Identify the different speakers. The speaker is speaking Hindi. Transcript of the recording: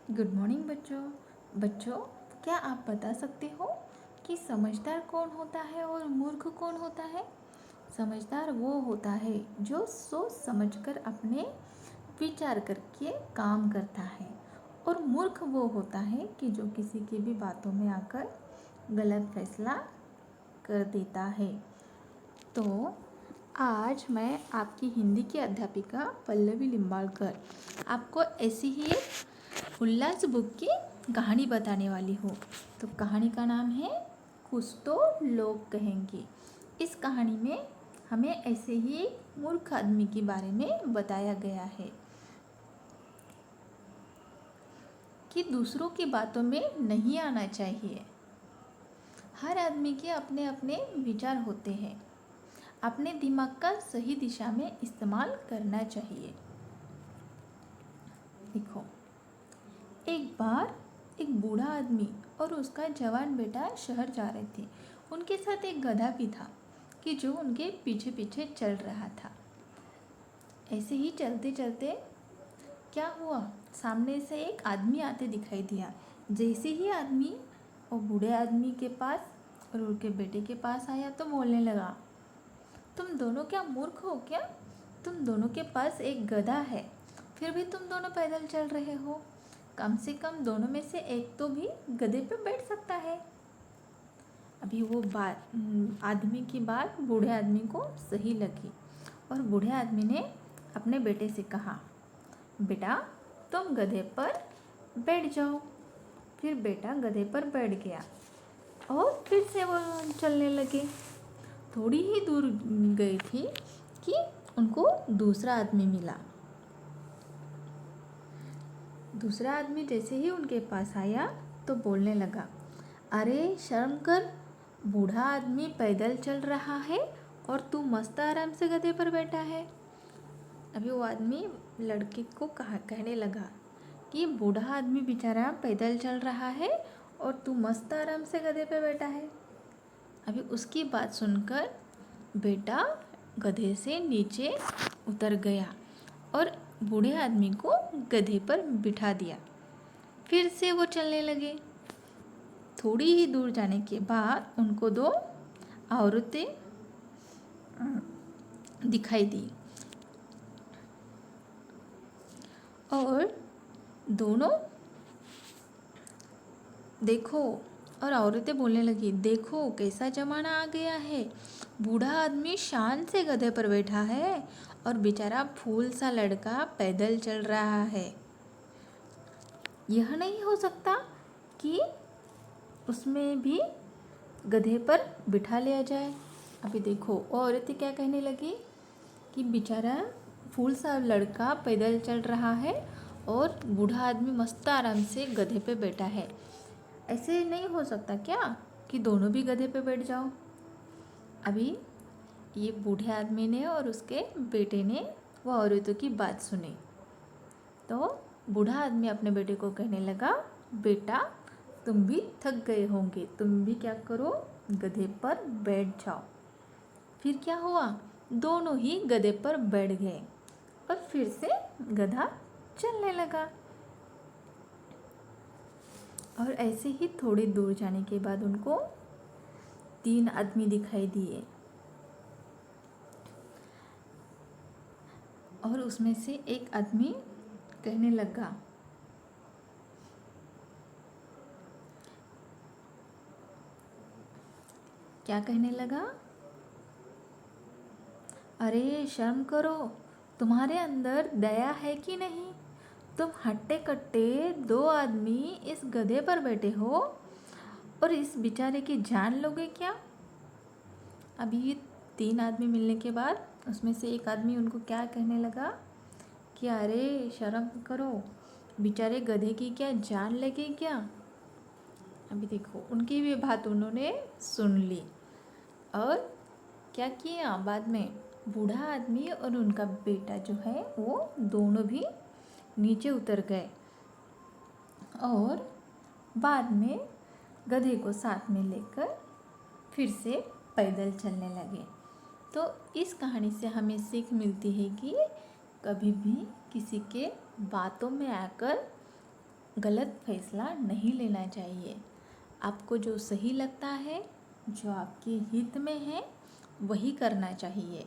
Speaker 1: गुड मॉर्निंग बच्चों। बच्चों, क्या आप बता सकते हो कि समझदार कौन होता है और मूर्ख कौन होता है? समझदार वो होता है जो सोच समझकर अपने विचार करके काम करता है, और मूर्ख वो होता है कि जो किसी की भी बातों में आकर गलत फैसला कर देता है। तो आज मैं आपकी हिंदी की अध्यापिका पल्लवी लिंबाड़कर आपको ऐसी ही एक उल्लास बुक की कहानी बताने वाली हूँ। तो कहानी का नाम है कुछ तो लोग कहेंगे। इस कहानी में हमें ऐसे ही एक मूर्ख आदमी के बारे में बताया गया है कि दूसरों की बातों में नहीं आना चाहिए। हर आदमी के अपने अपने विचार होते हैं। अपने दिमाग का सही दिशा में इस्तेमाल करना चाहिए। देखो, एक बार एक बूढ़ा आदमी और उसका जवान बेटा शहर जा रहे थे। उनके साथ एक गधा भी था कि जो उनके पीछे पीछे चल रहा था। ऐसे ही चलते चलते क्या हुआ, सामने से एक आदमी आते दिखाई दिया। जैसे ही आदमी वो बूढ़े आदमी के पास और उनके बेटे के पास आया तो बोलने लगा, तुम दोनों क्या मूर्ख हो क्या? तुम दोनों के पास एक गधा है, फिर भी तुम दोनों पैदल चल रहे हो। कम से कम दोनों में से एक तो भी गधे पे बैठ सकता है। अभी वो बात आदमी की बात बूढ़े आदमी को सही लगी, और बूढ़े आदमी ने अपने बेटे से कहा, बेटा तुम गधे पर बैठ जाओ। फिर बेटा गधे पर बैठ गया और फिर से वो चलने लगे। थोड़ी ही दूर गई थी कि उनको दूसरा आदमी मिला। दूसरा आदमी जैसे ही उनके पास आया तो बोलने लगा, अरे शर्म कर, बूढ़ा आदमी पैदल चल रहा है और तू मस्त आराम से गधे पर बैठा है। अभी वो आदमी लड़के को कहने लगा कि बूढ़ा आदमी बेचारा पैदल चल रहा है और तू मस्त आराम से गधे पे बैठा है। अभी उसकी बात सुनकर बेटा गधे से नीचे उतर गया और बूढ़े आदमी को गधे पर बिठा दिया। फिर से वो चलने लगे। थोड़ी ही दूर जाने के बाद उनको दो औरतें दिखाई दी, और दोनों देखो, और औरतें बोलने लगी, देखो कैसा जमाना आ गया है। बूढ़ा आदमी शान से गधे पर बैठा है और बेचारा फूल सा लड़का पैदल चल रहा है। यह नहीं हो सकता कि उसमें भी गधे पर बिठा लिया जाए। अभी देखो, औरतें क्या कहने लगी कि बेचारा फूल सा लड़का पैदल चल रहा है और बूढ़ा आदमी मस्त आराम से गधे पे बैठा है। ऐसे नहीं हो सकता क्या कि दोनों भी गधे पे बैठ जाओ? अभी ये बूढ़े आदमी ने और उसके बेटे ने वो औरतों की बात सुनी। तो बूढ़ा आदमी अपने बेटे को कहने लगा, बेटा तुम भी थक गए होंगे, तुम भी क्या करो, गधे पर बैठ जाओ। फिर क्या हुआ, दोनों ही गधे पर बैठ गए और फिर से गधा चलने लगा। और ऐसे ही थोड़ी दूर जाने के बाद उनको 3 आदमी दिखाई दिए, और उसमें से एक आदमी कहने लगा, क्या कहने लगा, अरे शर्म करो, तुम्हारे अंदर दया है कि नहीं? तुम हट्टे कट्टे 2 आदमी इस गधे पर बैठे हो और इस बेचारे की जान लोगे क्या? अभी 3 आदमी मिलने के बाद उसमें से एक आदमी उनको क्या कहने लगा कि अरे शर्म करो, बेचारे गधे की क्या जान लगे क्या? अभी देखो, उनकी भी बात उन्होंने सुन ली, और क्या किया, बाद में बूढ़ा आदमी और उनका बेटा जो है वो दोनों भी नीचे उतर गए और बाद में गधे को साथ में लेकर फिर से पैदल चलने लगे। तो इस कहानी से हमें सीख मिलती है कि कभी भी किसी के बातों में आकर गलत फैसला नहीं लेना चाहिए। आपको जो सही लगता है, जो आपके हित में है, वही करना चाहिए।